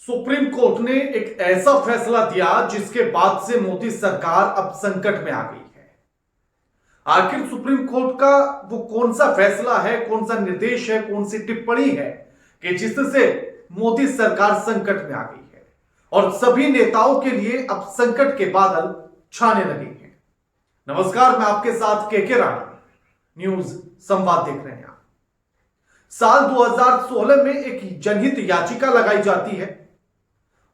Supreme court ने एक ऐसा फैसला दिया जिसके बाद से मोदी सरकार अब संकट में आ गई है। आखिर सुप्रीम कोर्ट का वो कौन सा फैसला है, कौन सा निर्देश है, कौन सी टिप्पणी है कि जिससे मोदी सरकार संकट में आ गई है और सभी नेताओं के लिए अब संकट के बादल छाने लगे हैं। नमस्कार, मैं आपके साथ के राणा न्यूज संवाद देख रहे हैं। साल 2016 में एक जनहित याचिका लगाई जाती है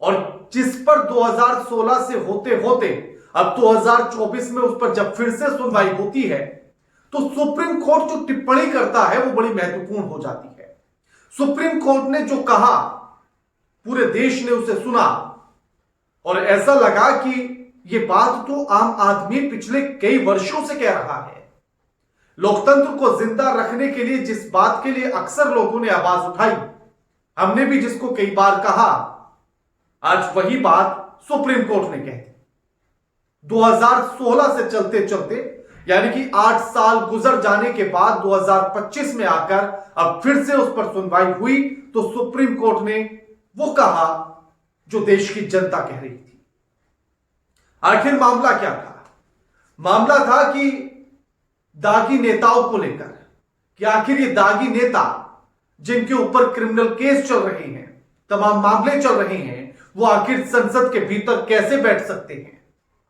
और जिस पर 2016 से होते होते अब 2024 में उस पर जब फिर से सुनवाई होती है तो सुप्रीम कोर्ट जो टिप्पणी करता है वो बड़ी महत्वपूर्ण हो जाती है। सुप्रीम कोर्ट ने जो कहा पूरे देश ने उसे सुना और ऐसा लगा कि ये बात तो आम आदमी पिछले कई वर्षों से कह रहा है। लोकतंत्र को जिंदा रखने के लिए जिस बात के लिए अक्सर लोगों ने आवाज उठाई, हमने भी जिसको कई बार कहा, आज वही बात सुप्रीम कोर्ट ने कह दी। 2016 से चलते चलते यानी कि 8 साल गुजर जाने के बाद 2025 में आकर अब फिर से उस पर सुनवाई हुई तो सुप्रीम कोर्ट ने वो कहा जो देश की जनता कह रही थी। आखिर मामला क्या था? मामला था कि दागी नेताओं को लेकर कि आखिर ये दागी नेता जिनके ऊपर क्रिमिनल केस चल रहे हैं, तमाम मामले चल रहे हैं, वो आखिर संसद के भीतर कैसे बैठ सकते हैं।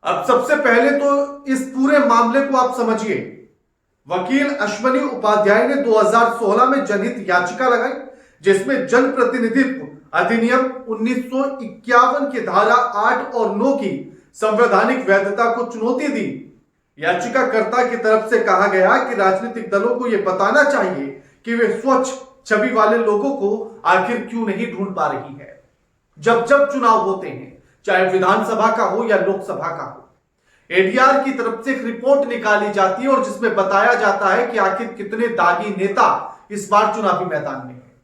अब सबसे पहले तो इस पूरे मामले को आप समझिए। वकील अश्वनी उपाध्याय ने 2016 में जनहित याचिका लगाई जिसमें जनप्रतिनिधित्व अधिनियम 1951 की धारा 8 और 9 की संवैधानिक वैधता को चुनौती दी। याचिकाकर्ता की तरफ से कहा गया कि राजनीतिक दलों को यह बताना चाहिए कि वे स्वच्छ छवि वाले लोगों को आखिर क्यों नहीं ढूंढ पा रही है। जब जब चुनाव होते हैं, चाहे विधानसभा का हो या लोकसभा का हो, एडीआर की तरफ से एक रिपोर्ट निकाली जाती है और जिसमें बताया जाता है कि आखिर कितने दागी नेता इस बार चुनावी मैदान में है।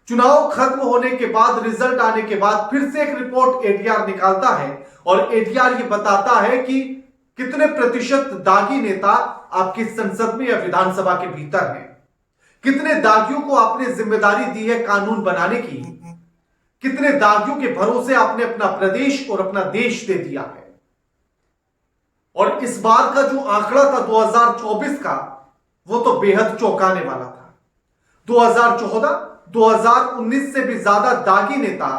चुनाव खत्म होने के बाद, रिजल्ट आने के बाद फिर से एक रिपोर्ट एडीआर निकालता है और एडीआर ये बताता है कि कितने प्रतिशत दागी नेता आपकी संसद में या विधानसभा के भीतर हैं, कितने दागियों को आपने जिम्मेदारी दी है कानून बनाने की, कितने दागियों के भरोसे आपने अपना प्रदेश और अपना देश दे दिया है। और इस बार का जो आंकड़ा था 2024 का, वो तो बेहद चौंकाने वाला था। 2014, 2019 से भी ज्यादा दागी नेता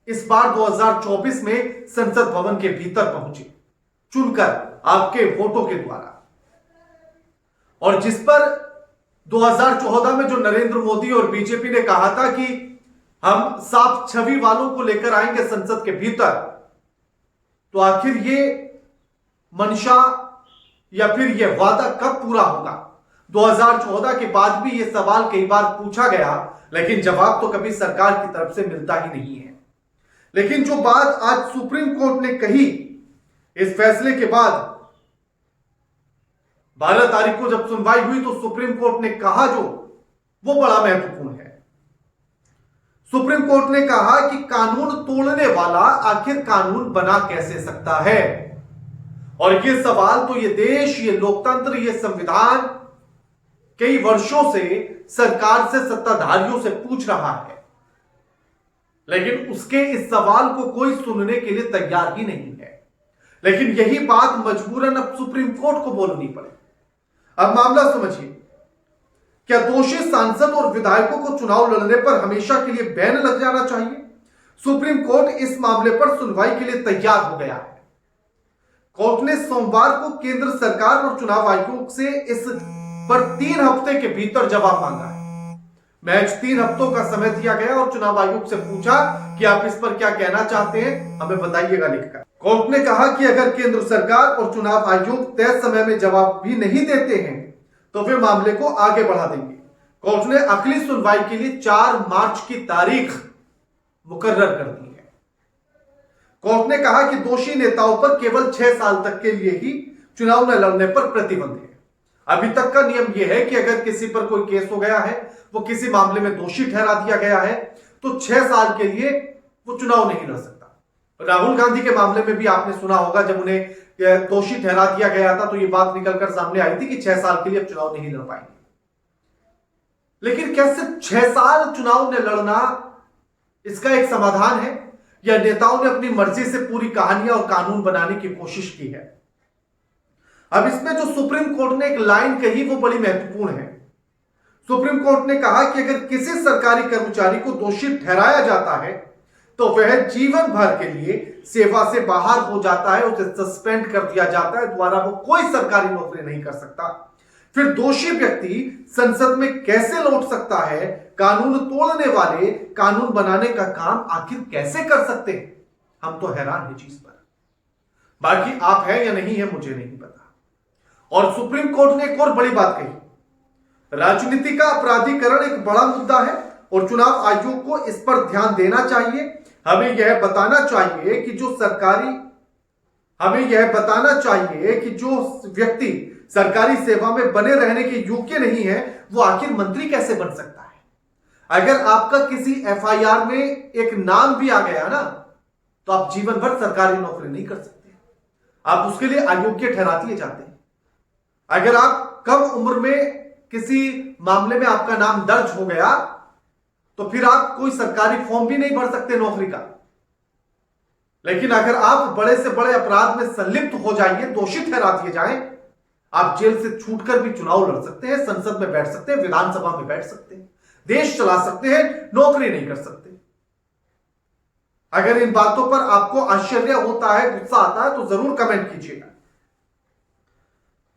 इस बार 2024 में संसद भवन के भीतर पहुंचे, चुनकर आपके वोटों के द्वारा। और जिस पर 2014 में जो नरेंद्र मोदी और बीजेपी ने कहा था कि हम साफ छवि वालों को लेकर आएंगे संसद के भीतर, तो आखिर ये मंशा या फिर यह वादा कब पूरा होगा? 2014 के बाद भी यह सवाल कई बार पूछा गया, लेकिन जवाब तो कभी सरकार की तरफ से मिलता ही नहीं है। लेकिन जो बात आज सुप्रीम कोर्ट ने कही इस फैसले के बाद, 12 तारीख को जब सुनवाई हुई तो सुप्रीम कोर्ट ने कहा जो वो बड़ा महत्वपूर्ण है। सुप्रीम कोर्ट ने कहा कि कानून तोड़ने वाला आखिर कानून बना कैसे सकता है। और ये सवाल तो ये देश, ये लोकतंत्र, ये संविधान कई वर्षों से सरकार से, सत्ताधारियों से पूछ रहा है, लेकिन उसके इस सवाल को कोई सुनने के लिए तैयार ही नहीं है। लेकिन यही बात मजबूरन अब सुप्रीम कोर्ट को बोलनी पड़े। अब मामला समझिए। क्या दोषी सांसद और विधायकों को चुनाव लड़ने पर हमेशा के लिए बैन लग जाना चाहिए? सुप्रीम कोर्ट इस मामले पर सुनवाई के लिए तैयार हो गया है। कोर्ट ने सोमवार को केंद्र सरकार और चुनाव आयोग से इस पर 3 हफ्ते के भीतर जवाब मांगा है। महज 3 हफ्तों का समय दिया गया और चुनाव आयोग से पूछा कि आप इस पर क्या कहना चाहते हैं, हमें बताइएगा लिखकर। कोर्ट ने कहा कि अगर केंद्र सरकार और चुनाव आयोग तय समय में जवाब भी नहीं देते हैं तो वे मामले को आगे बढ़ा देंगे। कोर्ट ने अगली सुनवाई के लिए 4 मार्च की तारीख मुकर्रर कर दी है। कोर्ट ने कहा कि दोषी नेताओं पर केवल 6 साल तक के लिए ही चुनाव न लड़ने पर प्रतिबंध है। अभी तक का नियम यह है कि अगर किसी पर कोई केस हो गया है, वो किसी मामले में दोषी ठहरा दिया गया है, तो 6 साल के लिए वो चुनाव नहीं लड़ सकता। राहुल गांधी के मामले में भी आपने सुना होगा, जब उन्हें दोषी ठहरा दिया गया था तो ये बात निकलकर सामने आई थी कि 6 साल के लिए अब चुनाव नहीं लड़ पाएंगे। लेकिन क्या सिर्फ 6 साल चुनाव ने लड़ना इसका एक समाधान है या नेताओं ने अपनी मर्जी से पूरी कहानियां और कानून बनाने की कोशिश की है? अब इसमें जो सुप्रीम कोर्ट ने एक लाइन कही वो बड़ी महत्वपूर्ण है। सुप्रीम कोर्ट ने कहा कि अगर किसी सरकारी कर्मचारी को दोषी ठहराया जाता है तो वह जीवन भर के लिए सेवा से बाहर हो जाता है, उसे सस्पेंड कर दिया जाता है, दोबारा वो कोई सरकारी नौकरी नहीं कर सकता। फिर दोषी व्यक्ति संसद में कैसे लौट सकता है? कानून तोड़ने वाले कानून बनाने का काम आखिर कैसे कर सकते हैं? हम तो हैरान हैं चीज पर। बाकी आप हैं या नहीं है मुझे नहीं पता। और सुप्रीम कोर्ट ने एक और बड़ी बात कही, राजनीति का अपराधीकरण एक बड़ा मुद्दा है और चुनाव आयोग को इस पर ध्यान देना चाहिए। हमें यह बताना चाहिए कि जो व्यक्ति सरकारी सेवा में बने रहने के योग्य नहीं है वो आखिर मंत्री कैसे बन सकता है? अगर आपका किसी एफआईआर में एक नाम भी आ गया ना तो आप जीवन भर सरकारी नौकरी नहीं कर सकते, आप उसके लिए अयोग्य ठहरा दिए जाते हैं। अगर आप कम उम्र में किसी मामले में आपका नाम दर्ज हो गया तो फिर आप कोई सरकारी फॉर्म भी नहीं भर सकते नौकरी का। लेकिन अगर आप बड़े से बड़े अपराध में संलिप्त हो जाइए, दोषी ठहरा दिए जाएं, आप जेल से छूटकर भी चुनाव लड़ सकते हैं, संसद में बैठ सकते हैं, विधानसभा में बैठ सकते हैं, देश चला सकते हैं, नौकरी नहीं कर सकते। अगर इन बातों पर आपको आश्चर्य होता है, गुस्सा आता है तो जरूर कमेंट कीजिएगा।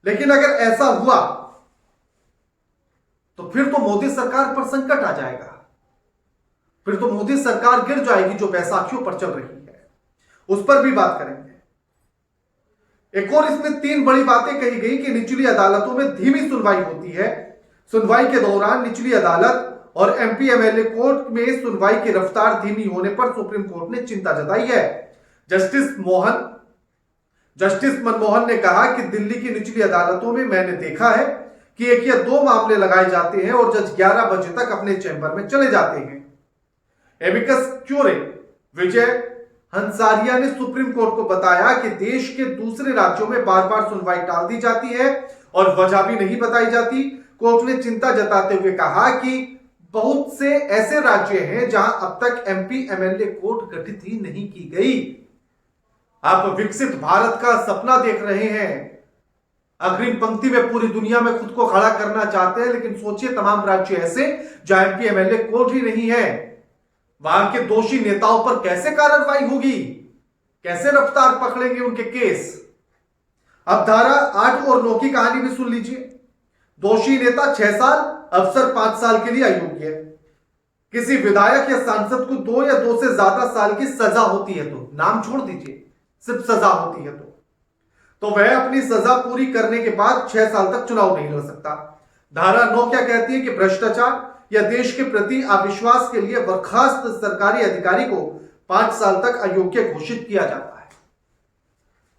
लेकिन अगर ऐसा हुआ तो फिर तो मोदी सरकार पर संकट आ जाएगा, फिर तो मोदी सरकार गिर जाएगी जो बैसाखियों पर चल रही है, उस पर भी बात करेंगे। एक और इसमें 3 बड़ी बातें कही गई कि निचली अदालतों में धीमी सुनवाई होती है। सुनवाई के दौरान निचली अदालत और एमपी एमएलए कोर्ट में सुनवाई की रफ्तार धीमी होने पर सुप्रीम कोर्ट ने चिंता जताई है। जस्टिस मनमोहन ने कहा कि दिल्ली की निचली अदालतों में मैंने देखा है कि 1 या 2 मामले लगाए जाते हैं और जज 11 बजे तक अपने चैंबर में चले जाते हैं। एमिकस क्यूरे विजय हंसारिया ने सुप्रीम कोर्ट को बताया कि देश के दूसरे राज्यों में बार बार सुनवाई टाल दी जाती है और वजह भी नहीं बताई जाती। कोर्ट ने चिंता जताते हुए कहा कि बहुत से ऐसे राज्य हैं जहां अब तक एमपी एमएलए कोर्ट गठित ही नहीं की गई। आप विकसित भारत का सपना देख रहे हैं, अग्रिम पंक्ति में पूरी दुनिया में खुद को खड़ा करना चाहते हैं, लेकिन सोचिए तमाम राज्य ऐसे जहां एमपी एमएलए कोर्ट ही नहीं है, वहां के दोषी नेताओं पर कैसे कार्रवाई होगी, कैसे रफ्तार पकड़ेंगे उनके केस। अब धारा 8 और 9 की कहानी भी सुन लीजिए। दोषी नेता 6 साल, अफसर 5 साल के लिए अयोग्य। किसी विधायक या सांसद को 2 या 2 से ज्यादा साल की सजा होती है तो, नाम छोड़ दीजिए, सिर्फ सजा होती है तो वह अपनी सजा पूरी करने के बाद 6 साल तक चुनाव नहीं लड़ सकता। धारा 9 क्या कहती है कि भ्रष्टाचार या देश के प्रति अविश्वास के लिए बर्खास्त सरकारी अधिकारी को 5 साल तक अयोग्य घोषित किया जाता है।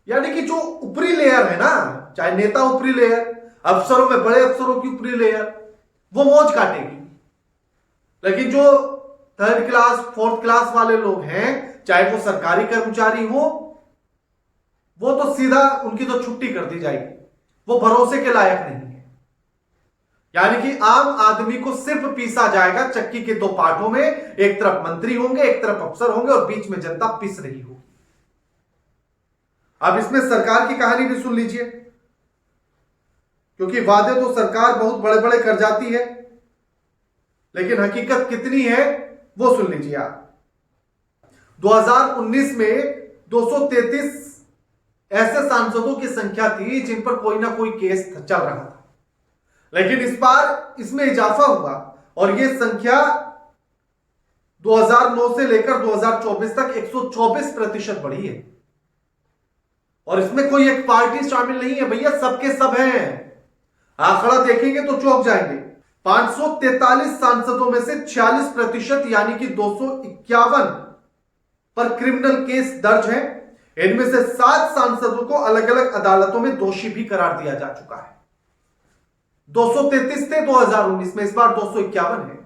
यानी कि जो ऊपरी लेयर है ना, चाहे नेता ऊपरी लेयर, अफसरों में बड़े अफसरों की ऊपरी लेयर, वो मौज काटेगी, लेकिन जो 3rd क्लास 4th क्लास वाले लोग हैं, चाहे वो सरकारी कर्मचारी हो, वो तो सीधा उनकी तो छुट्टी कर दी जाएगी, वो भरोसे के लायक नहीं है। यानी कि आम आदमी को सिर्फ पीसा जाएगा चक्की के 2 पार्टों में, एक तरफ मंत्री होंगे, एक तरफ अफसर होंगे और बीच में जनता पिस रही होगी। अब इसमें सरकार की कहानी भी सुन लीजिए, क्योंकि वादे तो सरकार बहुत बड़े बड़े कर जाती है, लेकिन हकीकत कितनी है वो सुन लीजिए आप। 2019 में 233 ऐसे सांसदों की संख्या थी जिन पर कोई ना कोई केस चल रहा था, लेकिन इस बार इसमें इजाफा हुआ और यह संख्या 2009 से लेकर 2024 तक 124% बढ़ी है। और इसमें कोई एक पार्टी शामिल नहीं है भैया, सबके सब हैं। आंकड़ा देखेंगे तो चौंक जाएंगे। 543 सांसदों में से 46% यानी कि 251 पर क्रिमिनल केस दर्ज है। इनमें से 7 सांसदों को अलग अलग अदालतों में दोषी भी करार दिया जा चुका है। 233 थे 2019 में, इस बार 251 है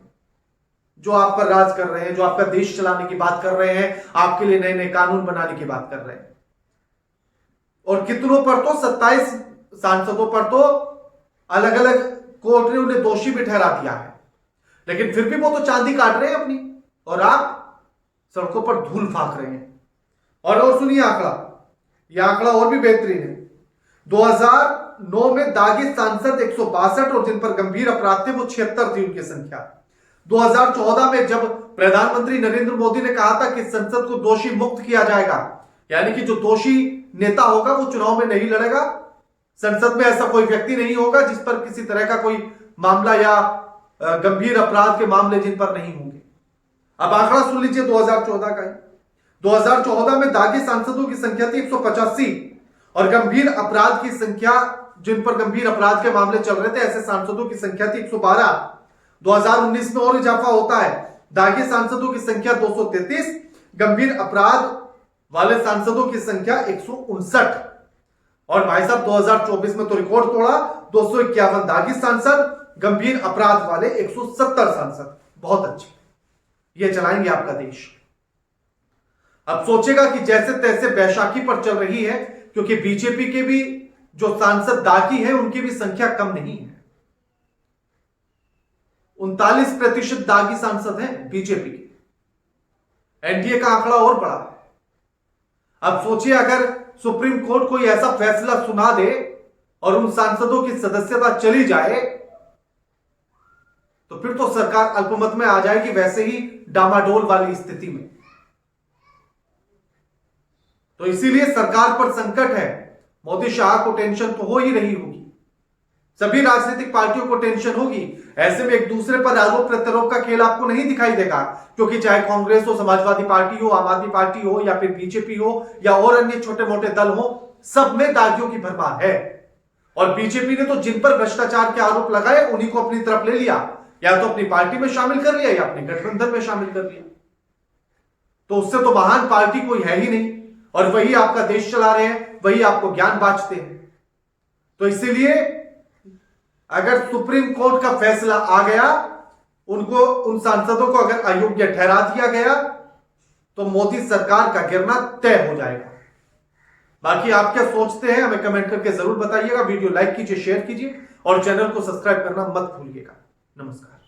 जो आप पर राज कर रहे हैं, जो आपका देश चलाने की बात कर रहे हैं, आपके लिए नए नए कानून बनाने की बात कर रहे हैं। और कितनों पर तो 27 सांसदों पर तो अलग अलग कोर्ट ने उन्हें दोषी भी ठहरा दिया है, लेकिन फिर भी वो तो चांदी काट रहे हैं अपनी, और आप सड़कों पर धूल फाक रहे हैं। और सुनिए आंकड़ा, यह आंकड़ा और भी बेहतरीन है। 2009 में दागी सांसद 162 और जिन पर गंभीर अपराध थे वो 76 थी उनकी संख्या। 2014 में जब प्रधानमंत्री नरेंद्र मोदी ने कहा था कि संसद को दोषी मुक्त किया जाएगा, यानी कि जो दोषी नेता होगा वो चुनाव में नहीं लड़ेगा, संसद में ऐसा कोई व्यक्ति नहीं होगा जिस पर किसी तरह का कोई मामला या गंभीर अपराध के मामले जिन पर नहीं होंगे। अब आंकड़ा सुन लीजिए 2014 का है। 2014 में दागी सांसदों की संख्या थी 185 और गंभीर अपराध की संख्या, जिन पर गंभीर अपराध के मामले चल रहे थे, ऐसे सांसदों की संख्या थी 112। 2019 में और इजाफा होता है, दागी सांसदों की संख्या 233, गंभीर अपराध वाले सांसदों की संख्या 159। और भाई साहब 2024 में तो रिकॉर्ड तोड़ा, 251 दागी सांसद, गंभीर अपराध वाले 170 सांसद। बहुत अच्छे, ये चलाएंगे आपका देश। अब सोचेगा कि जैसे तैसे बैशाखी पर चल रही है, क्योंकि बीजेपी के भी जो सांसद दागी हैं उनकी भी संख्या कम नहीं है। 39% दागी सांसद हैं बीजेपी के। एनडीए का आंकड़ा और बड़ा है। अब सोचिए अगर सुप्रीम कोर्ट कोई ऐसा फैसला सुना दे और उन सांसदों की सदस्यता चली जाए तो फिर तो सरकार अल्पमत में आ जाएगी, वैसे ही डामाडोल वाली स्थिति में। तो इसीलिए सरकार पर संकट है। मोदी शाह को टेंशन तो हो ही रही होगी, सभी राजनीतिक पार्टियों को टेंशन होगी। ऐसे में एक दूसरे पर आरोप प्रत्यारोप का खेल आपको नहीं दिखाई देगा, क्योंकि चाहे कांग्रेस हो, समाजवादी पार्टी हो, आम आदमी पार्टी हो या फिर बीजेपी हो या और अन्य छोटे मोटे दल हो, सब में दागियों की भरमार है। और बीजेपी ने तो जिन पर भ्रष्टाचार के आरोप लगाए उन्हीं को अपनी तरफ ले लिया, या तो अपनी पार्टी में शामिल कर लिया या अपने गठबंधन में शामिल कर लिया। तो उससे तो महान पार्टी कोई है ही नहीं, और वही आपका देश चला रहे हैं, वही आपको ज्ञान बांटते हैं। तो इसीलिए अगर सुप्रीम कोर्ट का फैसला आ गया, उनको, उन सांसदों को अगर अयोग्य ठहरा दिया गया, तो मोदी सरकार का गिरना तय हो जाएगा। बाकी आप क्या सोचते हैं हमें कमेंट करके जरूर बताइएगा। वीडियो लाइक कीजिए, शेयर कीजिए और चैनल को सब्सक्राइब करना मत भूलिएगा। नमस्कार।